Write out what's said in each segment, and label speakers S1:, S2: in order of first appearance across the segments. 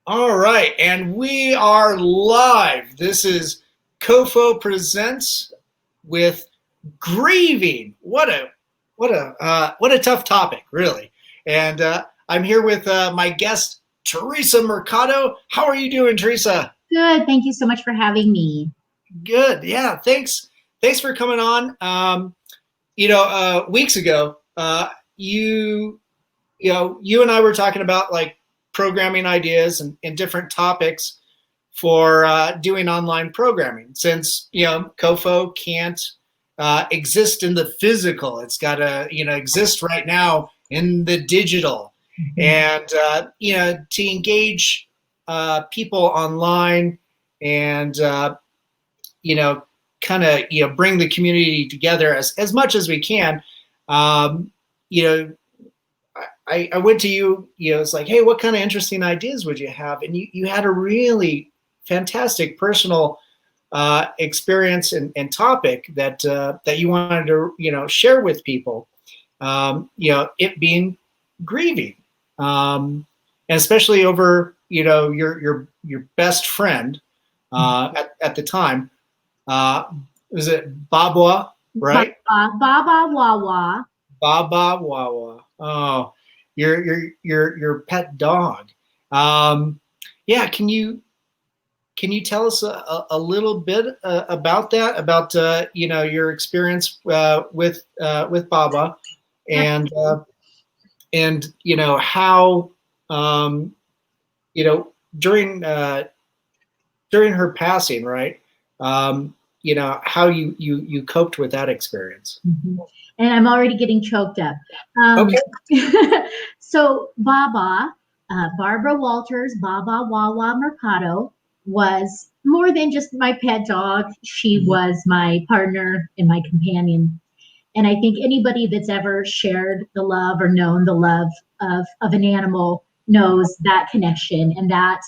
S1: All right, and we are live. This is COFOH Presents with Grieving. What a tough topic, really. And I'm here with my guest Theresa Mercado. How are you doing, Theresa?
S2: Good. Thank you so much for having me.
S1: Good. Yeah. Thanks. Thanks for coming on. Weeks ago, you and I were talking about like programming ideas and different topics for doing online programming. Since COFOH can't exist in the physical, it's got to exist right now in the digital, and to engage people online and kind of bring the community together as much as we can. Um, you know, I went to you, it's like, hey, what kind of interesting ideas would you have? And you had a really fantastic personal experience and topic that you wanted to, share with people. It being grieving, and especially over, your best friend at the time. Was it Babah, right?
S2: Babah Wawa.
S1: Babah Wawa. Oh, your pet dog. Yeah, can you tell us a little bit about that? About your experience with Babah, and how during during her passing, right? How you coped with that experience.
S2: Mm-hmm. And I'm already getting choked up.
S1: Okay.
S2: So Babah, Barbara Walters, Babah Wawa Mercado, was more than just my pet dog. She was my partner and my companion. And I think anybody that's ever shared the love or known the love of an animal knows that connection, and that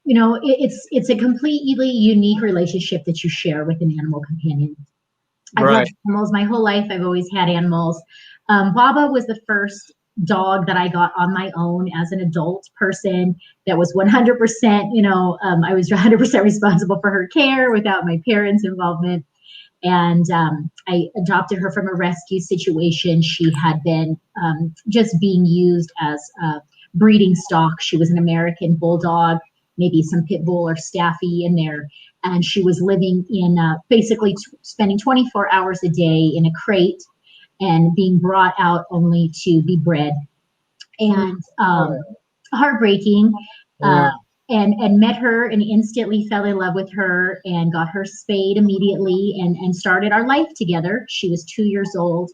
S2: it's a completely unique relationship that you share with an animal companion. I've
S1: Right.
S2: loved animals my whole life. I've always had animals. Babah was the first dog that I got on my own as an adult person that was 100%, I was 100% responsible for her care without my parents' involvement. And I adopted her from a rescue situation. She had been just being used as a breeding stock. She was an American bulldog, maybe some pit bull or staffy in there. And she was living in basically spending 24 hours a day in a crate and being brought out only to be bred. And heartbreaking. And met her and instantly fell in love with her and got her spayed immediately and started our life together. She was 2 years old.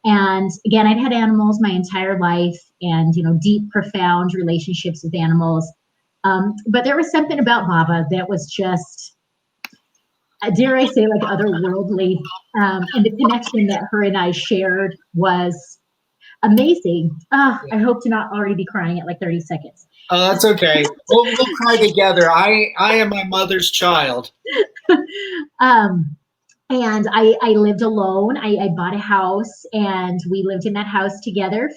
S2: And again, I'd had animals my entire life and, deep, profound relationships with animals. But there was something about Babah that was just, dare I say, like otherworldly. And the connection that her and I shared was amazing. I hope to not already be crying at like 30 seconds.
S1: Oh, that's okay. We'll cry together. I am my mother's child.
S2: And I lived alone. I bought a house and we lived in that house together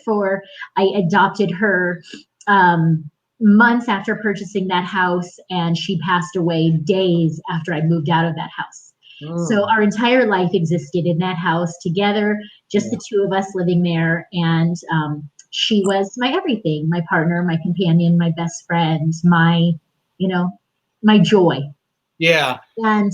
S2: I adopted her months after purchasing that house, and she passed away days after I moved out of that house. So our entire life existed in that house together, just the two of us living there. And she was my everything, my partner, my companion, my best friend, my joy.
S1: Yeah.
S2: And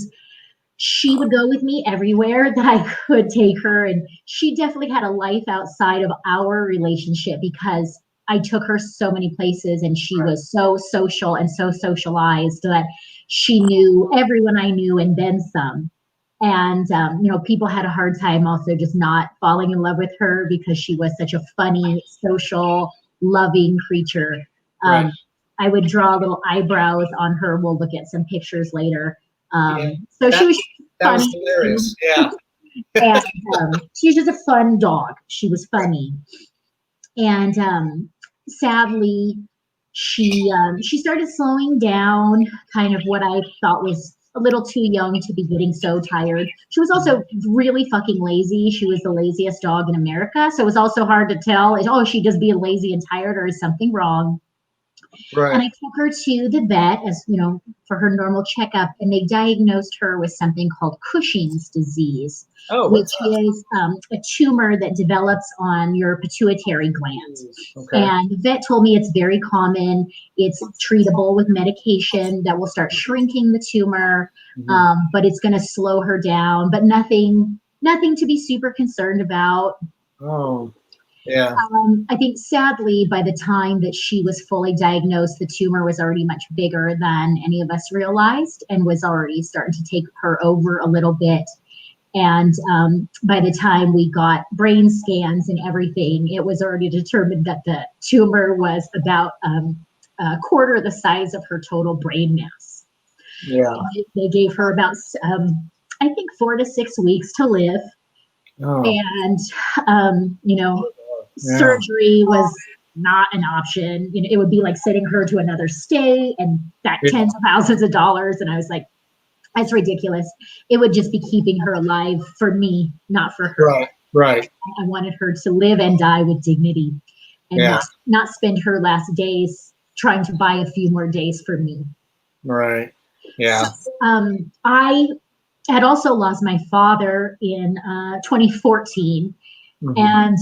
S2: she would go with me everywhere that I could take her. And she definitely had a life outside of our relationship because I took her so many places, and she was so social and so socialized that she knew everyone I knew and then some. And, people had a hard time also just not falling in love with her because she was such a funny, social, loving creature.
S1: Right.
S2: I would draw little eyebrows on her. We'll look at some pictures later. So
S1: that,
S2: she was
S1: that
S2: funny.
S1: was hilarious. Yeah.
S2: And she was just a fun dog. She was funny. And sadly, she started slowing down, kind of what I thought was a little too young to be getting so tired. She was also really fucking lazy. She was the laziest dog in America. So it was also hard to tell, is she just being lazy and tired, or is something wrong?
S1: Right.
S2: And I took her to the vet, as you know, for her normal checkup, and they diagnosed her with something called Cushing's disease,
S1: Oh,
S2: which
S1: what's that?
S2: is a tumor that develops on your pituitary gland.
S1: Okay.
S2: And the vet told me it's very common. It's treatable with medication that will start shrinking the tumor, but it's going to slow her down. But nothing to be super concerned about.
S1: Oh, yeah.
S2: I think sadly, by the time that she was fully diagnosed, the tumor was already much bigger than any of us realized and was already starting to take her over a little bit. And by the time we got brain scans and everything, it was already determined that the tumor was about a quarter the size of her total brain mass.
S1: Yeah.
S2: They gave her about, I think, 4 to 6 weeks to live.
S1: Oh,
S2: And,
S1: yeah.
S2: surgery was not an option. You know, it would be like sending her to another state and that
S1: Yeah.
S2: tens of thousands of dollars. And I was like, that's ridiculous. It would just be keeping her alive for me, not for her.
S1: Right. Right.
S2: I wanted her to live and die with dignity and
S1: Yeah.
S2: not spend her last days trying to buy a few more days for me.
S1: Right. Yeah.
S2: So, I had also lost my father in 2014. And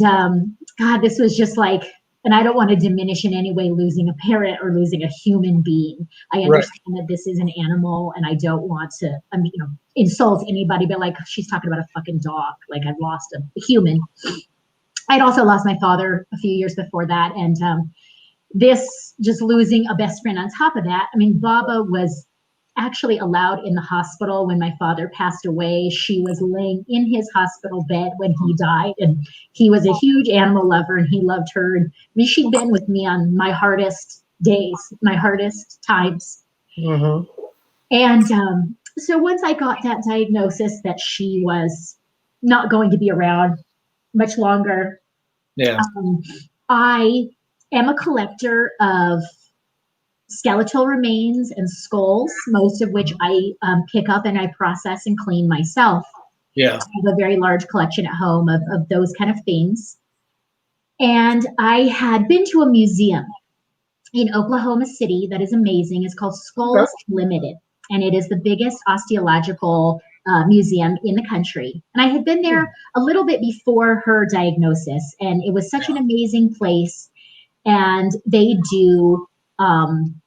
S2: God, this was just like, and I don't want to diminish in any way losing a parent or losing a human being. I understand that this is an animal, and I don't want to, insult anybody, but like she's talking about a fucking dog. Like I've lost a human. I'd also lost my father a few years before that, and this just losing a best friend on top of that. I mean, Babah was actually allowed in the hospital when my father passed away. She was laying in his hospital bed when he died, and he was a huge animal lover, and he loved her. And I mean, she'd been with me on my hardest days, my hardest times. And so once I got that diagnosis that she was not going to be around much longer, I am a collector of skeletal remains and skulls, most of which I pick up and I process and clean myself.
S1: Yeah.
S2: I have a very large collection at home of those kind of things. And I had been to a museum in Oklahoma City that is amazing. It's called Skulls Limited, and it is the biggest osteological museum in the country. And I had been there a little bit before her diagnosis, and it was such an amazing place. And they do,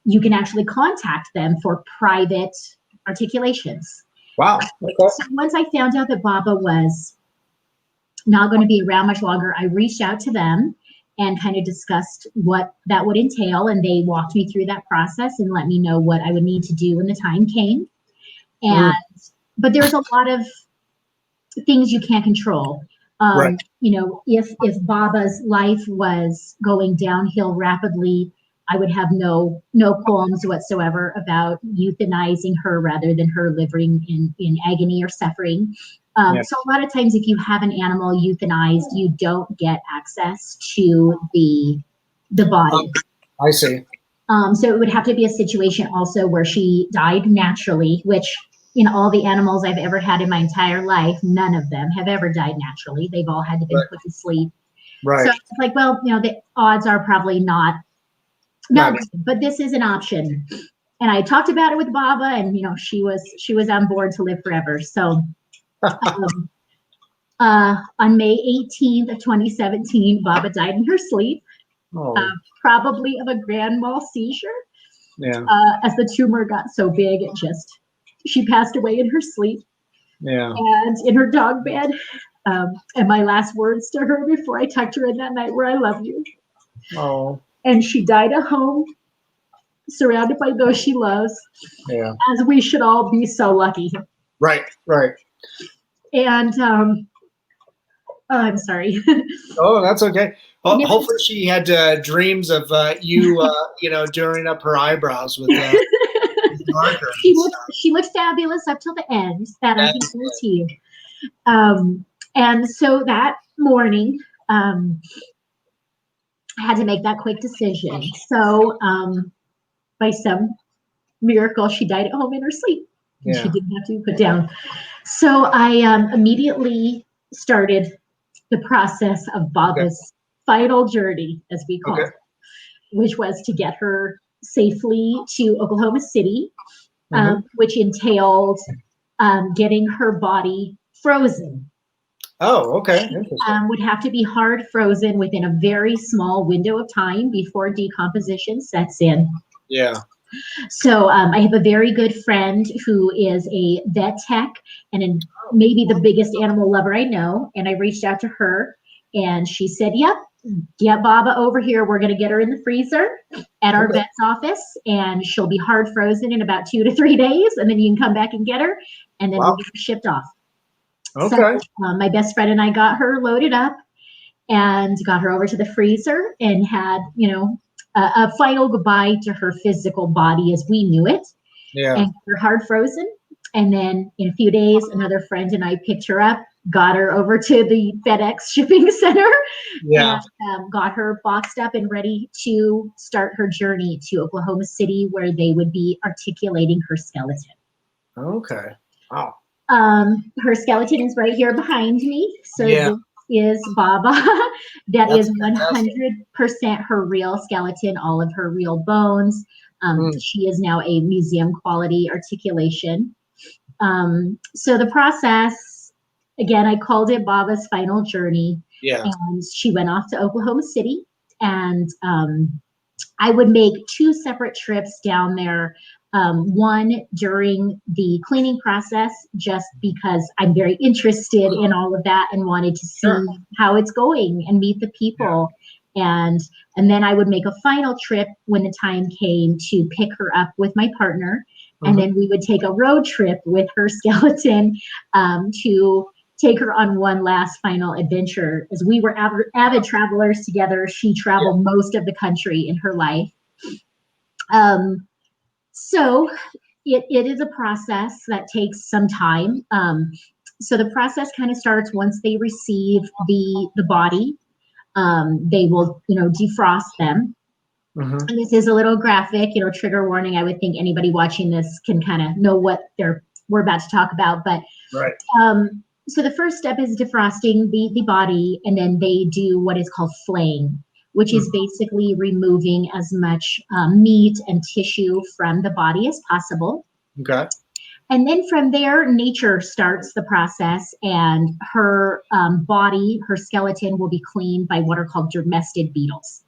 S2: you can actually contact them for private articulations.
S1: Wow.
S2: Okay. So once I found out that Babah was not going to be around much longer, I reached out to them and kind of discussed what that would entail. And they walked me through that process and let me know what I would need to do when the time came. And, but there's a lot of things you can't control. If Babah's life was going downhill rapidly, I would have no qualms whatsoever about euthanizing her rather than her living in agony or suffering. So a lot of times if you have an animal euthanized, you don't get access to the body.
S1: I see.
S2: So it would have to be a situation also where she died naturally, which in all the animals I've ever had in my entire life, none of them have ever died naturally. They've all had to be put to sleep. So it's like, well, the odds are probably not good, but this is an option. And I talked about it with Babah, and she was on board to live forever. So on May 18th of 2017, Babah died in her sleep, probably of a grand mal seizure. As the tumor got so big, she passed away in her sleep. And in her dog bed. And my last words to her before I tucked her in that night were, "I love you."
S1: Oh.
S2: And she died at home, surrounded by those she loves. As we should all be so lucky.
S1: Right.
S2: And I'm sorry.
S1: Oh, that's okay. Well, hopefully she had dreams of you, doing up her eyebrows with marker.
S2: She looked fabulous up till the end. That I can guarantee you. And so that morning, I had to make that quick decision. So by some miracle, she died at home in her sleep. And she didn't have to be put down. So I immediately started the process of Babah's final journey, as we call it, which was to get her safely to Oklahoma City,
S1: Mhm.
S2: which entailed getting her body frozen.
S1: Oh, okay. Interesting.
S2: Would have to be hard frozen within a very small window of time before decomposition sets in.
S1: Yeah.
S2: So I have a very good friend who is a vet tech and
S1: Oh,
S2: maybe the biggest animal lover I know. And I reached out to her and she said, yep, get Babah over here. We're going to get her in the freezer at our
S1: okay.
S2: vet's office and she'll be hard frozen in about 2 to 3 days. And then you can come back and get her and then we'll
S1: Wow.
S2: get her shipped off. So
S1: Okay.
S2: my best friend and I got her loaded up and got her over to the freezer and had, a final goodbye to her physical body as we knew it
S1: Yeah.
S2: and got her hard frozen. And then in a few days, another friend and I picked her up, got her over to the FedEx shipping center,
S1: Yeah.
S2: and got her boxed up and ready to start her journey to Oklahoma City, where they would be articulating her skeleton.
S1: Okay. Wow.
S2: Her skeleton is right here behind me. So
S1: Yeah.
S2: this is Babah. That
S1: That's
S2: is
S1: fantastic.
S2: 100% her real skeleton, all of her real bones. She is now a museum quality articulation. So the process, again, I called it Babah's final journey.
S1: Yeah.
S2: And she went off to Oklahoma City. And I would make 2 separate trips down there. One during the cleaning process, just because I'm very interested in all of that and wanted to see
S1: Sure.
S2: how it's going and meet the people. And then I would make a final trip when the time came to pick her up with my partner. And then we would take a road trip with her skeleton to take her on one last final adventure. As we were avid travelers together, she traveled most of the country in her life. So it is a process that takes some time. So the process kind of starts once they receive the body. They will, defrost them.
S1: Mm-hmm.
S2: And this is a little graphic, trigger warning. I would think anybody watching this can kind of know what we're about to talk about. But
S1: Right.
S2: so the first step is defrosting the body, and then they do what is called flaying, which is basically removing as much meat and tissue from the body as possible.
S1: Okay.
S2: And then from there, nature starts the process, and her body, her skeleton, will be cleaned by what are called dermestid beetles.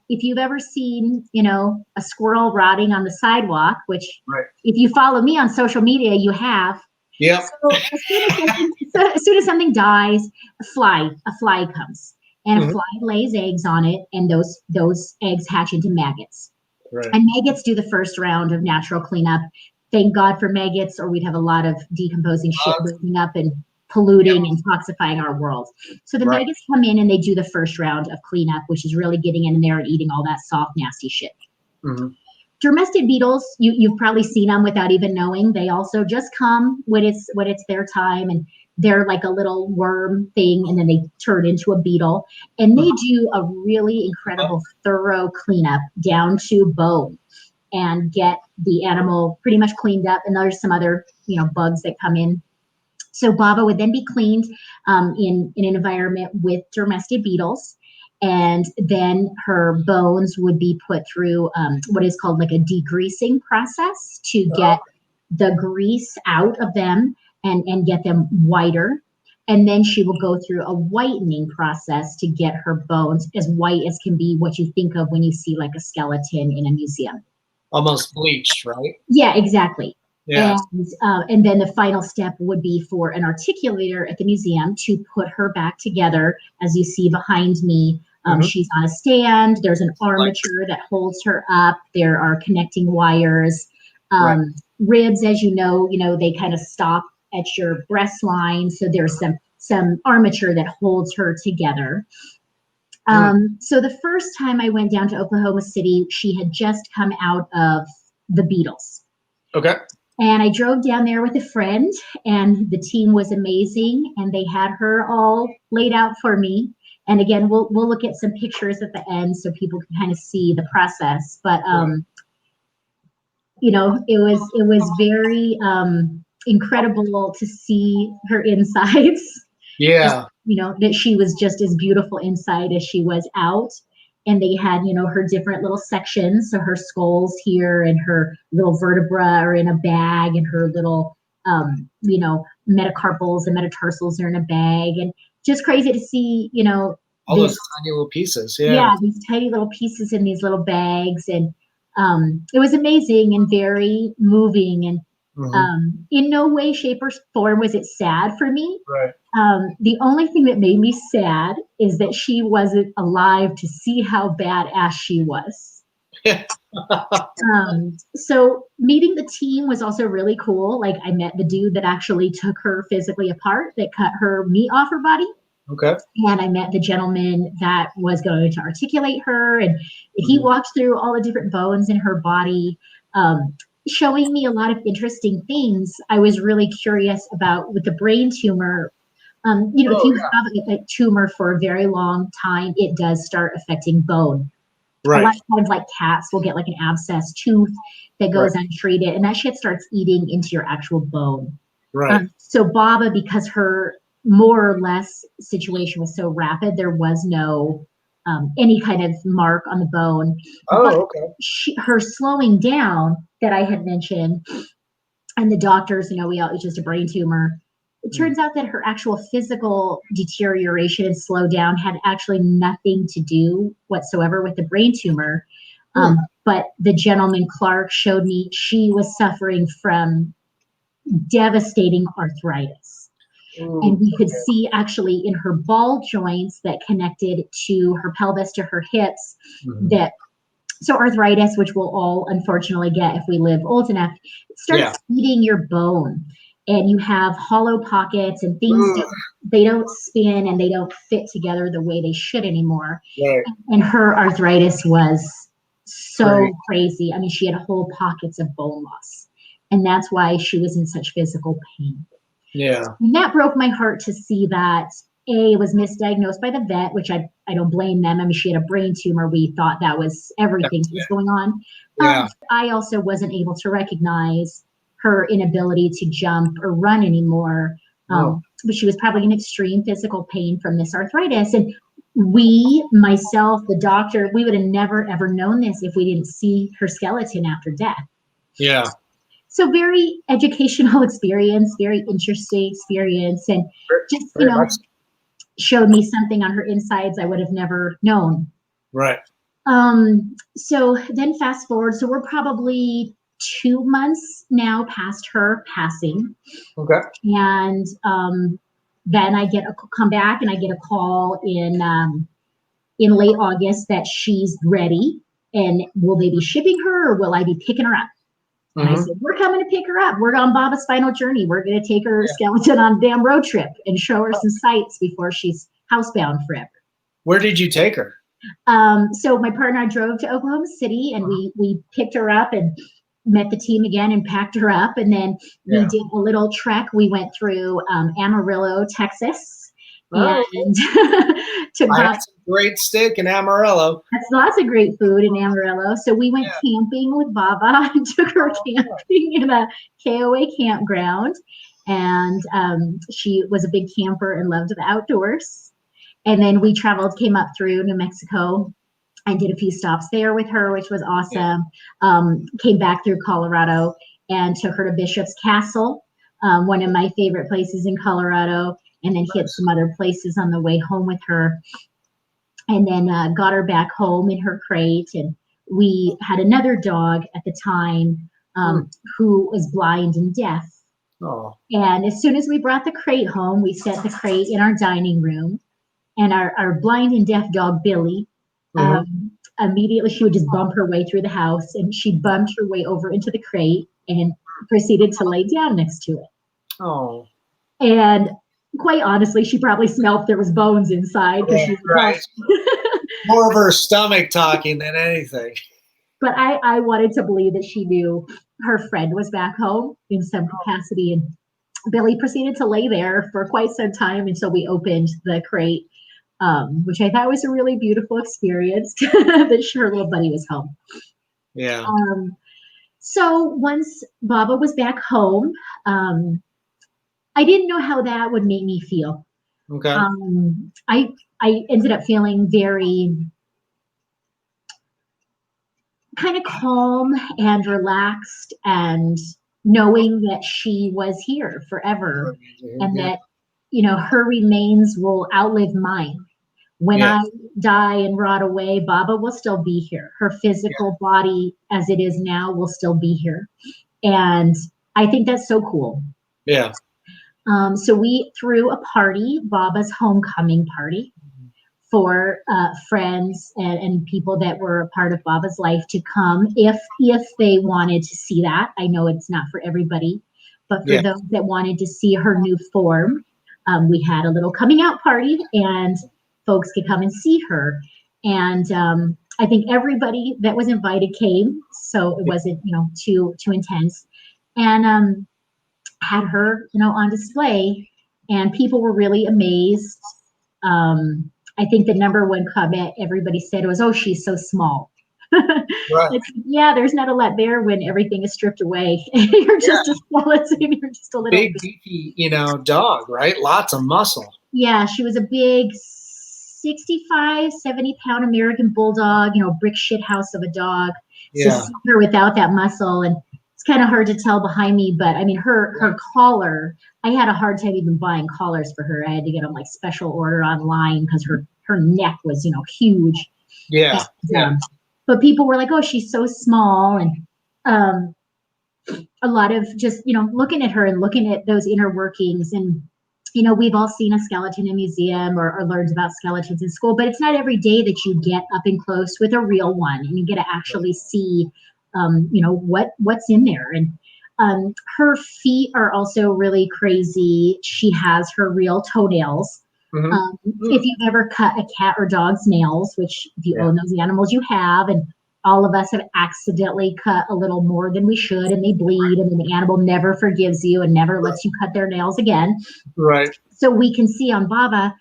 S2: If you've ever seen, a squirrel rotting on the sidewalk, which if you follow me on social media, you have.
S1: Yeah.
S2: So as soon as something dies, a fly comes, and a fly lays eggs on it, and those eggs hatch into maggots.
S1: Right.
S2: And maggots do the first round of natural cleanup. Thank God for maggots, or we'd have a lot of decomposing shit waking up and polluting and toxifying our world. So the maggots come in and they do the first round of cleanup, which is really getting in there and eating all that soft, nasty shit. Dermestid beetles, you've probably seen them without even knowing. They also just come when it's their time, and they're like a little worm thing, and then they turn into a beetle. And they do a really incredible, thorough cleanup down to bone and get the animal pretty much cleaned up. And there's some other, bugs that come in. So Babah would then be cleaned in an environment with dermestid beetles. And then her bones would be put through what is called like a degreasing process to get the grease out of them and get them whiter. And then she will go through a whitening process to get her bones as white as can be, what you think of when you see like a skeleton in a museum.
S1: Almost bleached, right?
S2: Yeah, exactly.
S1: Yeah.
S2: And then the final step would be for an articulator at the museum to put her back together. As you see behind me, she's on a stand. There's an armature that holds her up. There are connecting wires. Ribs, as you know, they kind of stop at your breast line. So there's some armature that holds her together. So the first time I went down to Oklahoma City, she had just come out of the Beatles.
S1: Okay.
S2: And I drove down there with a friend, and the team was amazing, and they had her all laid out for me. And again, we'll look at some pictures at the end so people can kind of see the process. But it was very incredible to see her insides.
S1: Yeah.
S2: That she was just as beautiful inside as she was out. and they had, her different little sections. So her skull's here, and her little vertebra are in a bag, and her little, metacarpals and metatarsals are in a bag. And just crazy to see,
S1: all those tiny little pieces.
S2: Yeah, these tiny little pieces in these little bags. And it was amazing and very moving. And in no way, shape, or form was it sad for me.
S1: Right.
S2: The only thing that made me sad is that she wasn't alive to see how badass she was. So meeting the team was also really cool. Like, I met the dude that actually took her physically apart, that cut her meat off her body.
S1: Okay.
S2: And I met the gentleman that was going to articulate her, and he walked through all the different bones in her body, showing me a lot of interesting things. I was really curious about with the brain tumor. If you have a tumor for a very long time, it does start affecting bone. Right. A lot of times, like cats will get like an abscess tooth that goes untreated, and that shit starts eating into your actual bone.
S1: Right.
S2: So Babah, because her more or less situation was so rapid, there was no any kind of mark on the bone.
S1: Oh, okay.
S2: Her slowing down that I had mentioned, and the doctors, it was just a brain tumor. It turns out that her actual physical deterioration and slowdown had actually nothing to do whatsoever with the brain tumor. But the gentleman, Clark, showed me she was suffering from devastating arthritis. And we could see actually in her ball joints that connected to her pelvis, to her hips, so arthritis, which we'll all unfortunately get if we live old enough, it starts eating your bone. And you have hollow pockets, and things they don't spin and they don't fit together the way they should anymore. Right. And her arthritis was so crazy. I mean, she had whole pockets of bone loss, and that's why she was in such physical pain.
S1: Yeah.
S2: And that broke my heart to see that it was misdiagnosed by the vet, which I don't blame them. I mean, she had a brain tumor. We thought that was everything that was going on. Yeah. I also wasn't able to recognize her inability to jump or run anymore. But she was probably in extreme physical pain from this arthritis. And myself, the doctor, we would have never, ever known this if we didn't see her skeleton after death.
S1: Yeah.
S2: So very educational experience, very interesting experience. And just, showed me something on her insides I would have never known.
S1: Right.
S2: So then fast forward. So we're probably 2 months now past her passing.
S1: Okay.
S2: And then I come back and I get a call in late August that she's ready, and will they be shipping her or will I be picking her up? And I said, we're coming to pick her up. We're on Babah's final journey. We're going to take her skeleton on a damn road trip and show her some sights before she's housebound forever.
S1: Where did you take her?
S2: So my partner and I drove to Oklahoma City, and we picked her up and met the team again and packed her up. And then we did a little trek. We went through Amarillo, Texas. And took
S1: I have some great steak in Amarillo.
S2: That's lots of great food in Amarillo. So we went camping with Babah and took her camping in a KOA campground. And she was a big camper and loved the outdoors. And then we came up through New Mexico and did a few stops there with her, which was awesome. Came back through Colorado and took her to Bishop's Castle, one of my favorite places in Colorado, and then hit some other places on the way home with her. And then got her back home in her crate. And we had another dog at the time who was blind and deaf. Oh. And as soon as we brought the crate home, we set the crate in our dining room. And our blind and deaf dog, Billy, immediately she would just bump her way through the house, and she bumped her way over into the crate and proceeded to lay down next to it. Oh. And quite honestly, she probably smelled there was bones inside.
S1: Right. More of her stomach talking than anything.
S2: But I wanted to believe that she knew her friend was back home in some capacity. And Billy proceeded to lay there for quite some time until we opened the crate, which I thought was a really beautiful experience that her little buddy was home.
S1: Yeah.
S2: So once Babah was back home, I didn't know how that would make me feel. Okay. I ended up feeling very kind of calm and relaxed, and knowing that she was here forever, and
S1: Yeah.
S2: that, you know, her remains will outlive mine. When
S1: Yeah.
S2: I die and rot away, Babah will still be here. Her physical body, as it is now, will still be here. And I think that's so cool.
S1: Yeah.
S2: So we threw a party, Babah's homecoming party, for friends and people that were a part of Babah's life to come if they wanted to see that. I know it's not for everybody, but for
S1: Yeah.
S2: those that wanted to see her new form, we had a little coming out party, and folks could come and see her. And I think everybody that was invited came, so it wasn't, you know, too intense. And had her, you know, on display, and people were really amazed. I think the number one comment everybody said was, "Oh, she's so small."
S1: Right.
S2: Yeah, there's not a lot there when everything is stripped away. You're just a skeleton. You're just a little
S1: Big, beefy, you know, dog, right? Lots of muscle.
S2: Yeah, she was a big 65, 70-pound American bulldog, you know, brick shit house of a dog. So
S1: Yeah.
S2: see her without that muscle, and it's kind of hard to tell behind me, but I mean, her collar, I had a hard time even buying collars for her. I had to get them like special order online because her neck was, you know, huge.
S1: Yeah.
S2: And, but people were like, "Oh, she's so small," and a lot of just, you know, looking at her and looking at those inner workings. And you know, we've all seen a skeleton in a museum or learned about skeletons in school, but it's not every day that you get up and close with a real one and you get to actually see, you know, what's in there. And her feet are also really crazy. She has her real toenails. If you've ever cut a cat or dog's nails, which if you own those animals, you have, and all of us have accidentally cut a little more than we should, and they bleed, and then the animal never forgives you and never lets you cut their nails again.
S1: Right.
S2: So we can see on Babah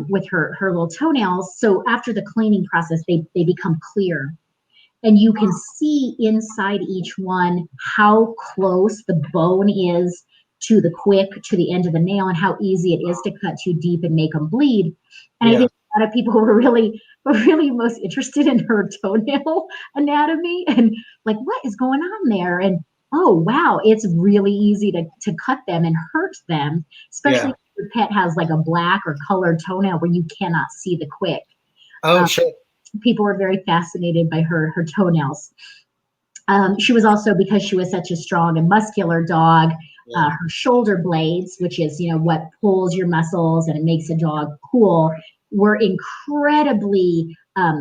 S2: with her little toenails. So after the cleaning process, they become clear. And you can see inside each one how close the bone is to the quick, to the end of the nail, and how easy it is to cut too deep and make them bleed. And I think a lot of people were really most interested in her toenail anatomy and like, what is going on there? And oh, wow, it's really easy to cut them and hurt them, especially if your pet has like a black or colored toenail where you cannot see the quick.
S1: Oh, sure.
S2: People were very fascinated by her toenails. She was also, because she was such a strong and muscular dog, her shoulder blades, which is, you know, what pulls your muscles and it makes a dog cool, were incredibly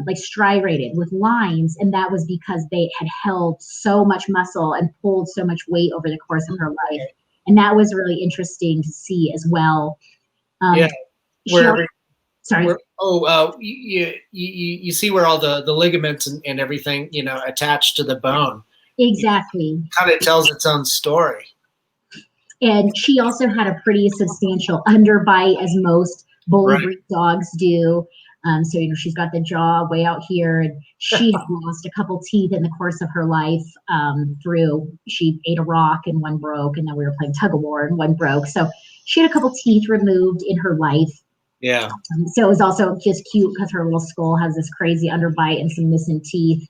S2: like striated with lines. And that was because they had held so much muscle and pulled so much weight over the course of her life. And that was really interesting to see as well. Sorry.
S1: You see where all the ligaments and everything, you know, attached to the bone.
S2: Exactly.
S1: Kind of tells its own story.
S2: And she also had a pretty substantial underbite, as most bully breed dogs do. So, you know, she's got the jaw way out here, and she had lost a couple teeth in the course of her life. She ate a rock and one broke, and then we were playing tug of war and one broke. So she had a couple teeth removed in her life.
S1: Yeah.
S2: So it was also just cute because her little skull has this crazy underbite and some missing teeth.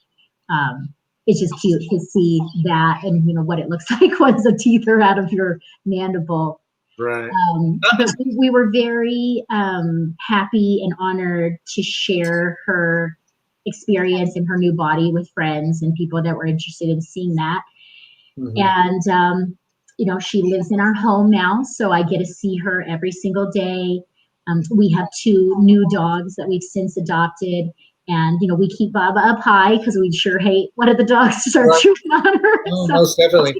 S2: It's just cute to see that, and you know what it looks like once the teeth are out of your mandible.
S1: Right.
S2: But we were very happy and honored to share her experience in her new body with friends and people that were interested in seeing that. And you know, she lives in our home now, so I get to see her every single day. We have 2 new dogs that we've since adopted. And, you know, we keep Babah up high because we sure hate one of the dogs to start chewing on her.
S1: Oh, so. Most definitely.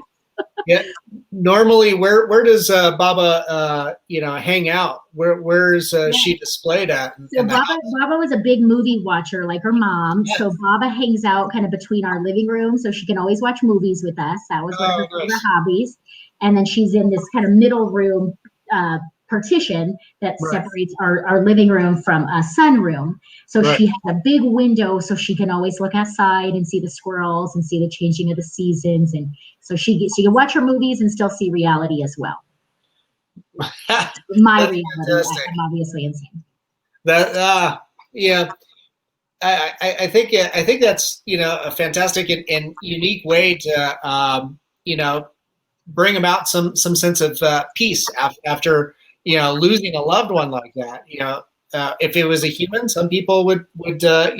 S1: Yeah. Normally, where does Babah, you know, hang out? Where's she displayed at?
S2: So Babah was a big movie watcher, like her mom. Yes. So Babah hangs out kind of between our living room, so she can always watch movies with us. That was one of her favorite hobbies. And then she's in this kind of middle room partition that separates our living room from a sunroom. So she has a big window so she can always look outside and see the squirrels and see the changing of the seasons. And so she can watch her movies and still see reality as well. My reality, I'm obviously insane.
S1: Yeah. I think that's, a fantastic and unique way to, bring about some sense of peace after, losing a loved one like that. If it was a human, some people would have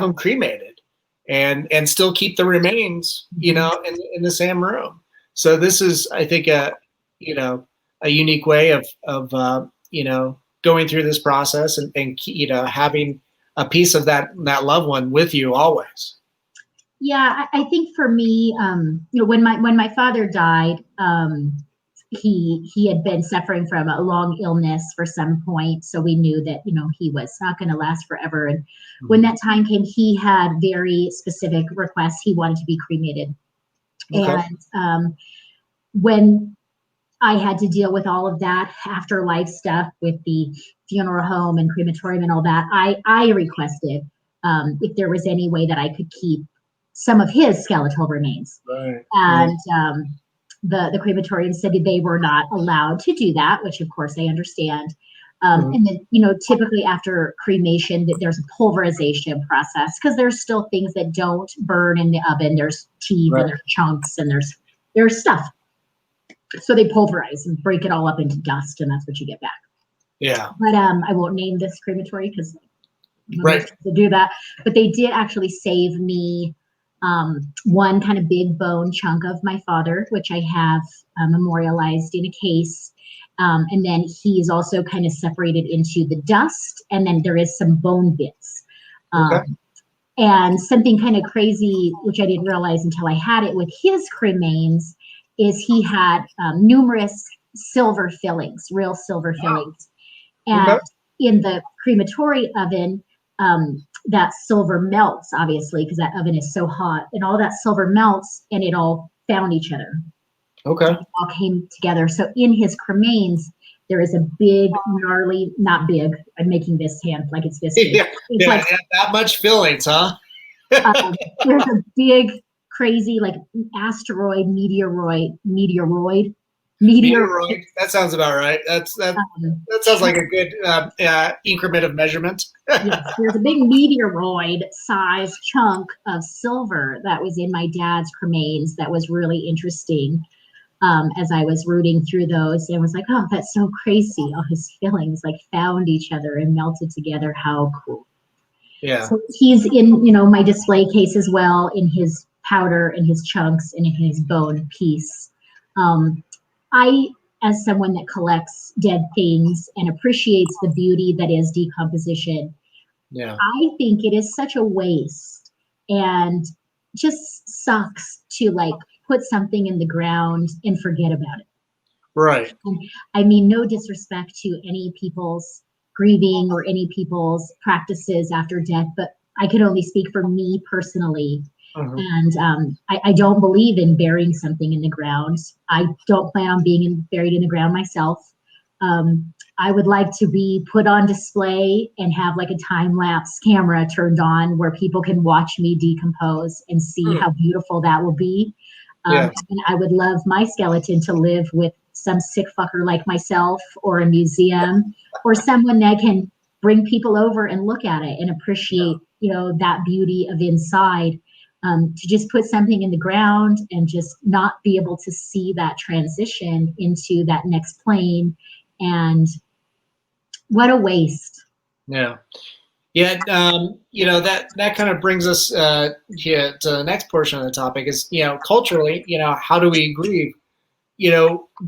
S1: them cremated and still keep the remains, in the same room. So this is, I think, a unique way of going through this process and having a piece of that loved one with you always.
S2: Yeah, I think for me, when my father died, he had been suffering from a long illness for some point, so we knew that he was not going to last forever. And when that time came, he had very specific requests. He wanted to be cremated,
S1: Okay.
S2: and when I had to deal with all of that afterlife stuff with the funeral home and crematorium and all that, I requested if there was any way that I could keep some of his skeletal remains.
S1: Right.
S2: And the crematorium said that they were not allowed to do that, which of course I understand. And then, typically after cremation, that there's a pulverization process because there's still things that don't burn in the oven. There's teeth and there's chunks and there's stuff. So they pulverize and break it all up into dust, and that's what you get back.
S1: Yeah.
S2: But I won't name this crematory because to do that. But they did actually save me one kind of big bone chunk of my father, which I have memorialized in a case. And then he is also kind of separated into the dust, and then there is some bone bits. And something kind of crazy, which I didn't realize until I had it with his cremains, is he had numerous silver fillings, real silver fillings. And in the crematory oven, that silver melts, obviously, because that oven is so hot, and all that silver melts and it all found each other.
S1: Okay.
S2: It all came together. So in his cremains, there is a big, gnarly, not big, I'm making this hand like it's this big. It's like
S1: that much fillings, huh?
S2: There's a big, crazy, like asteroid, meteoroid.
S1: That sounds about right. That sounds like a good increment of measurement.
S2: Yes, there's a big meteoroid-sized chunk of silver that was in my dad's cremains that was really interesting. As I was rooting through those, and was like, oh, that's so crazy. All his fillings like found each other and melted together. How cool.
S1: Yeah.
S2: So he's in, my display case as well, in his powder and his chunks and in his bone piece. I, as someone that collects dead things and appreciates the beauty that is decomposition, I think it is such a waste and just sucks to like put something in the ground and forget about it.
S1: Right.
S2: And I mean, no disrespect to any people's grieving or any people's practices after death, but I can only speak for me personally. And I don't believe in burying something in the ground. I don't plan on being buried in the ground myself. I would like to be put on display and have like a time-lapse camera turned on where people can watch me decompose and see how beautiful that will be. And I would love my skeleton to live with some sick fucker like myself, or a museum, or someone that can bring people over and look at it and appreciate, that beauty of inside. To just put something in the ground and just not be able to see that transition into that next plane. And what a waste.
S1: Yeah. That kind of brings us to the next portion of the topic is, culturally, how do we grieve?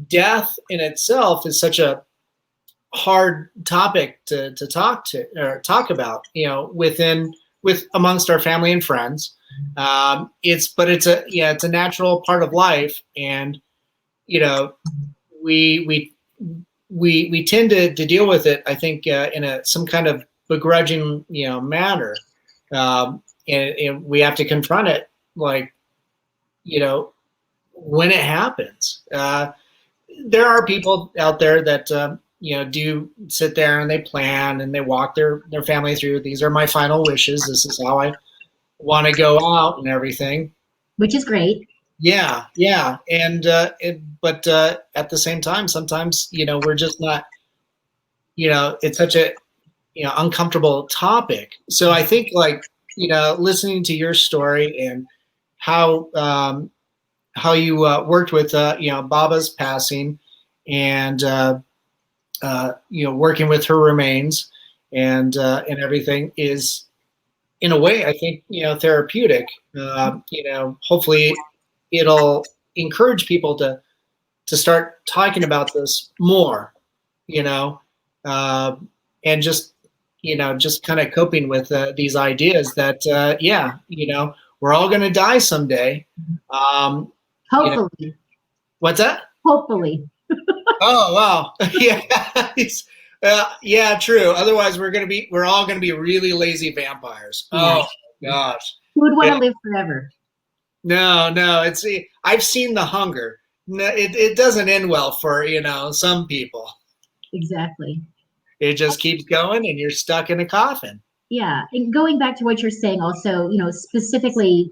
S1: Death in itself is such a hard topic to talk about, with amongst our family and friends. It's a natural part of life, and we tend to deal with it, I think, in some kind of begrudging manner, and we have to confront it, like, when it happens. There are people out there that do sit there and they plan and they walk their family through. These are my final wishes. This is how I want to go out and everything,
S2: which is great.
S1: Yeah, and but at the same time, sometimes we're just not. It's such a uncomfortable topic. So I think, like, listening to your story and how you worked with Babah's passing, and working with her remains, and everything is, in a way, I think, therapeutic. Hopefully it'll encourage people to start talking about this more, you know, uh, and just kind of coping with these ideas that, we're all going to die someday.
S2: Hopefully.
S1: What's that?
S2: Hopefully.
S1: Oh, wow. Yeah. Yeah, true. Otherwise we're all going to be really lazy vampires.
S2: Yeah.
S1: Oh gosh.
S2: Who would want to live forever?
S1: No, I've seen The Hunger. No, it doesn't end well for, some people.
S2: Exactly.
S1: It just keeps going and you're stuck in a coffin.
S2: Yeah. And going back to what you're saying also, specifically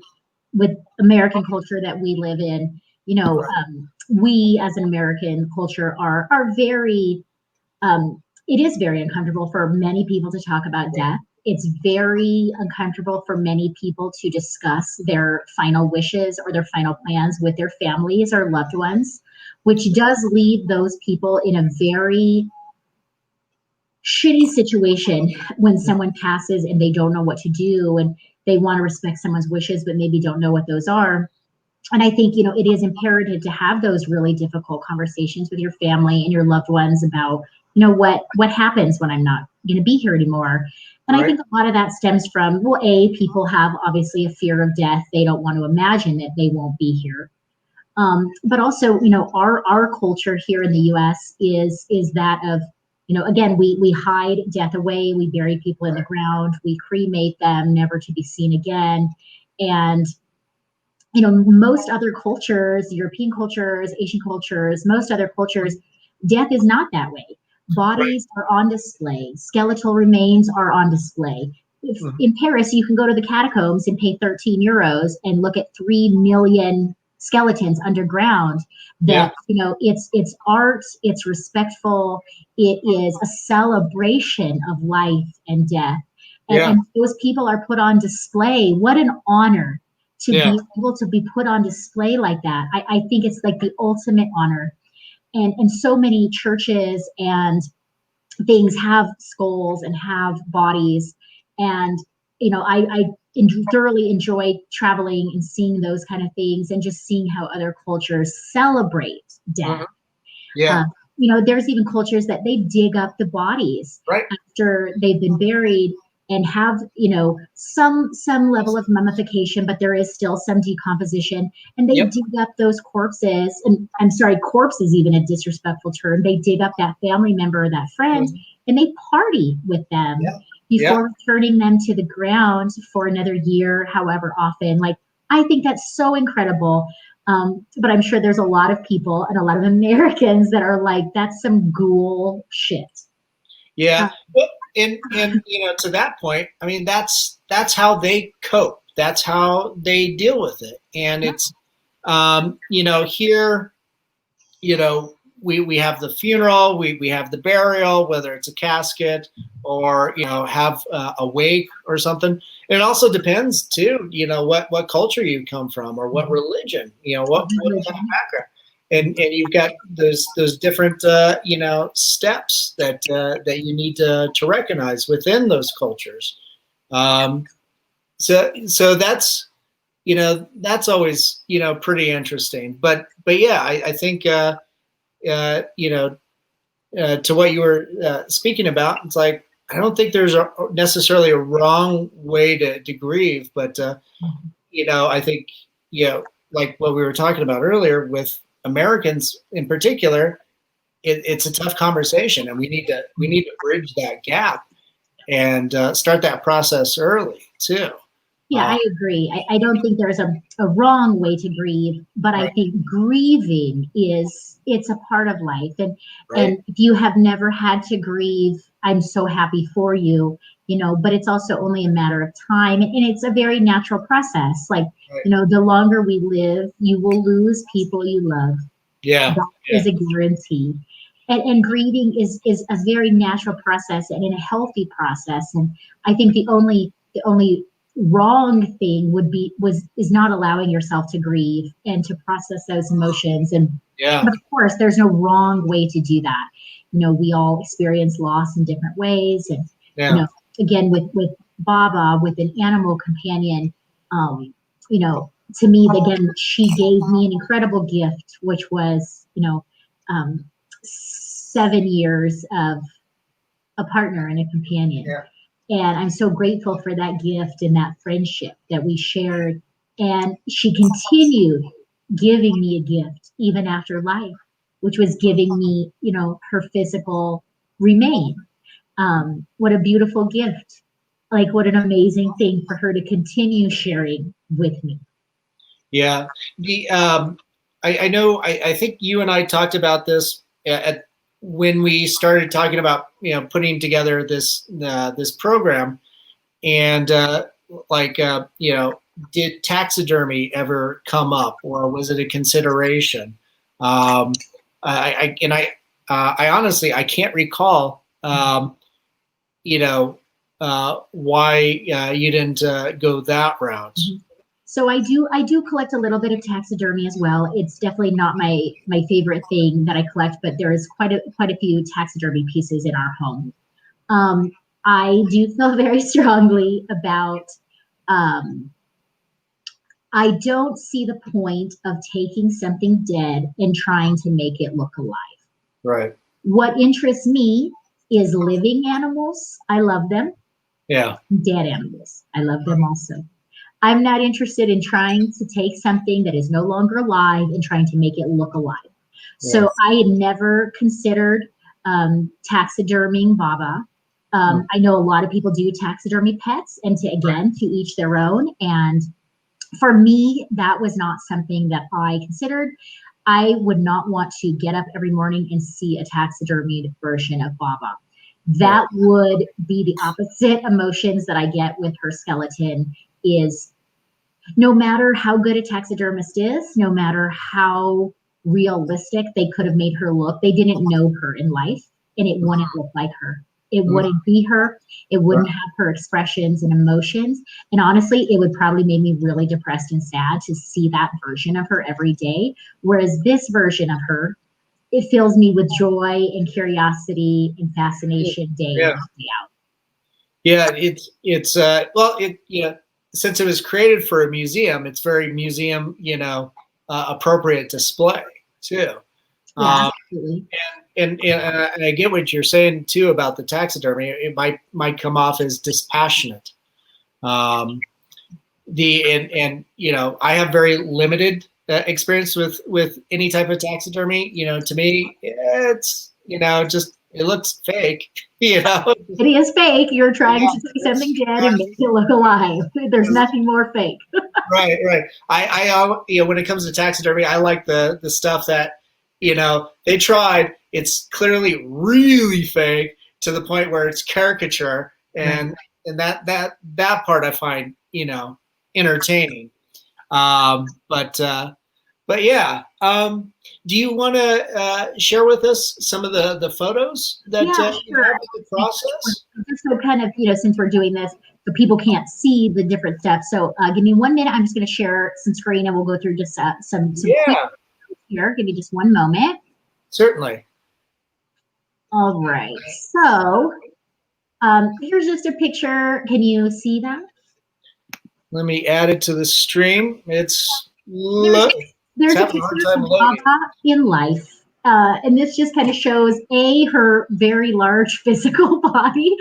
S2: with American culture that we live in, we as an American culture are very, it is very uncomfortable for many people to talk about death. It's very uncomfortable for many people to discuss their final wishes or their final plans with their families or loved ones, which does leave those people in a very shitty situation when someone passes and they don't know what to do, and they want to respect someone's wishes but maybe don't know what those are. And I think, it is imperative to have those really difficult conversations with your family and your loved ones about, what happens when I'm not going to be here anymore. And right. I think a lot of that stems from, well, people have obviously a fear of death. They don't want to imagine that they won't be here. But also, our culture here in the U.S. is that of, again, we hide death away. We bury people in the ground. We cremate them, never to be seen again. And most other cultures, European cultures, Asian cultures, most other cultures, death is not that way. Bodies are on display. Skeletal remains are on display. In Paris, you can go to the catacombs and pay 13 euros and look at 3 million skeletons underground. That, it's art, it's respectful, it is a celebration of life and death. And those people are put on display. What an honor to be able to be put on display like that. I think it's like the ultimate honor. And so many churches and things have skulls and have bodies. And, I thoroughly enjoy traveling and seeing those kind of things and just seeing how other cultures celebrate death. There's even cultures that they dig up the bodies after they've been buried and have, some level of mummification, but there is still some decomposition. And they dig up those corpses. And I'm sorry, corpse is even a disrespectful term. They dig up that family member or that friend, and they party with them before returning them to the ground for another year, however often. Like, I think that's so incredible. But I'm sure there's a lot of people and a lot of Americans that are like, that's some ghoul shit.
S1: Yeah. And to that point, I mean, that's how they cope. That's how they deal with it. And it's, here, we have the funeral, we have the burial, whether it's a casket or, have a wake or something. And it also depends too, what culture you come from or what religion, what kind of background. And you've got those different steps that you need to recognize within those cultures. So that's that's always pretty interesting. But yeah, I think to what you were speaking about, it's like, I don't think there's necessarily a wrong way to grieve, but I think like what we were talking about earlier with Americans in particular, it's a tough conversation, and we need to bridge that gap and start that process early too.
S2: Yeah, I agree. I don't think there's a wrong way to grieve, but I think grieving it's a part of life. And if you have never had to grieve, I'm so happy for you, but it's also only a matter of time. And it's a very natural process. Like, the longer we live, you will lose people you love. That is a guarantee. and grieving is a very natural process and in a healthy process. And I think the only wrong thing is not allowing yourself to grieve and to process those emotions. And
S1: Yeah.
S2: of course, there's no wrong way to do that. We all experience loss in different ways. And again, with Babah, with an animal companion, to me, again, she gave me an incredible gift, which was 7 years of a partner and a companion.
S1: Yeah.
S2: And I'm so grateful for that gift and that friendship that we shared. And she continued giving me a gift even after life, which was giving me, her physical remain. What a beautiful gift. Like, what an amazing thing for her to continue sharing with me.
S1: Yeah. I know, I think you and I talked about this when we started talking about, putting together this program, and did taxidermy ever come up, or was it a consideration? I honestly, I can't recall, why you didn't go that route.
S2: So I do collect a little bit of taxidermy as well. It's definitely not my favorite thing that I collect, but there is quite a few taxidermy pieces in our home. I do feel very strongly about. I don't see the point of taking something dead and trying to make it look alive.
S1: Right.
S2: What interests me is living animals. I love them.
S1: Yeah.
S2: Dead animals. I love them also. I'm not interested in trying to take something that is no longer alive and trying to make it look alive. Yes. So I had never considered taxiderming Babah. I know a lot of people do taxidermy pets, and to each their own. And for me, that was not something that I considered. I would not want to get up every morning and see a taxidermied version of Babah. That would be the opposite emotions that I get with her skeleton. Is no matter how good a taxidermist is, no matter how realistic they could have made her look, they didn't know her in life, and it wouldn't look like her. It wouldn't be her. It wouldn't have her expressions and emotions. And honestly, it would probably make me really depressed and sad to see that version of her every day. Whereas this version of her, it fills me with joy and curiosity and fascination day in and day out.
S1: Yeah, since it was created for a museum, it's very museum, appropriate display too.
S2: Yeah, absolutely.
S1: And I get what you're saying too about the taxidermy. It might come off as dispassionate. I have very limited experience with any type of taxidermy. To me, it's just it looks fake.
S2: It is fake. You're trying to take something dead and make it look alive. There's nothing more fake.
S1: Right. I when it comes to taxidermy, I like the stuff that they tried. It's clearly really fake to the point where it's caricature, and that part I find entertaining. But yeah. Do you want to share with us some of the photos that you have with the process?
S2: Just so kind of, since we're doing this, so people can't see the different steps. So give me 1 minute. I'm just going to share some screen, and we'll go through just some quick here. Give me just one moment.
S1: Certainly.
S2: All right. So here's just a picture. Can you see that?
S1: Let me add it to the stream. It's
S2: there's a picture of Babah in life. And this just kind of shows her very large physical body.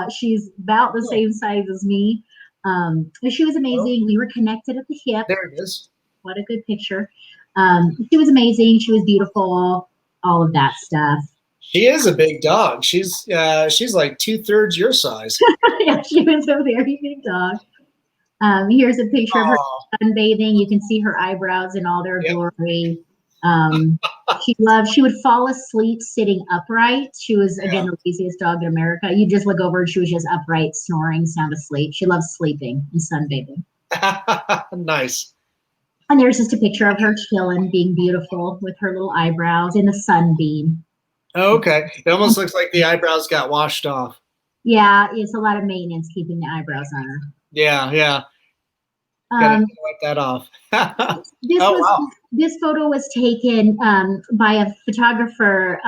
S2: She's about the same size as me. She was amazing. We were connected at the hip.
S1: There it is.
S2: What a good picture. She was amazing. She was beautiful. All of that stuff.
S1: She is a big dog. She's like 2/3 your size.
S2: Yeah, she was a very big dog. Here's a picture of her sunbathing. You can see her eyebrows in all their glory. She would fall asleep sitting upright. She was, again, the laziest dog in America. You just look over and she was just upright, snoring, sound asleep. She loves sleeping and sunbathing.
S1: Nice.
S2: And there's just a picture of her chilling, being beautiful with her little eyebrows in the sunbeam.
S1: Oh, okay. It almost looks like the eyebrows got washed off.
S2: Yeah, it's a lot of maintenance keeping the eyebrows on her.
S1: Yeah, yeah. Gotta
S2: Um,
S1: wipe that off.
S2: this
S1: Oh
S2: was
S1: wow.
S2: this photo was taken by a photographer,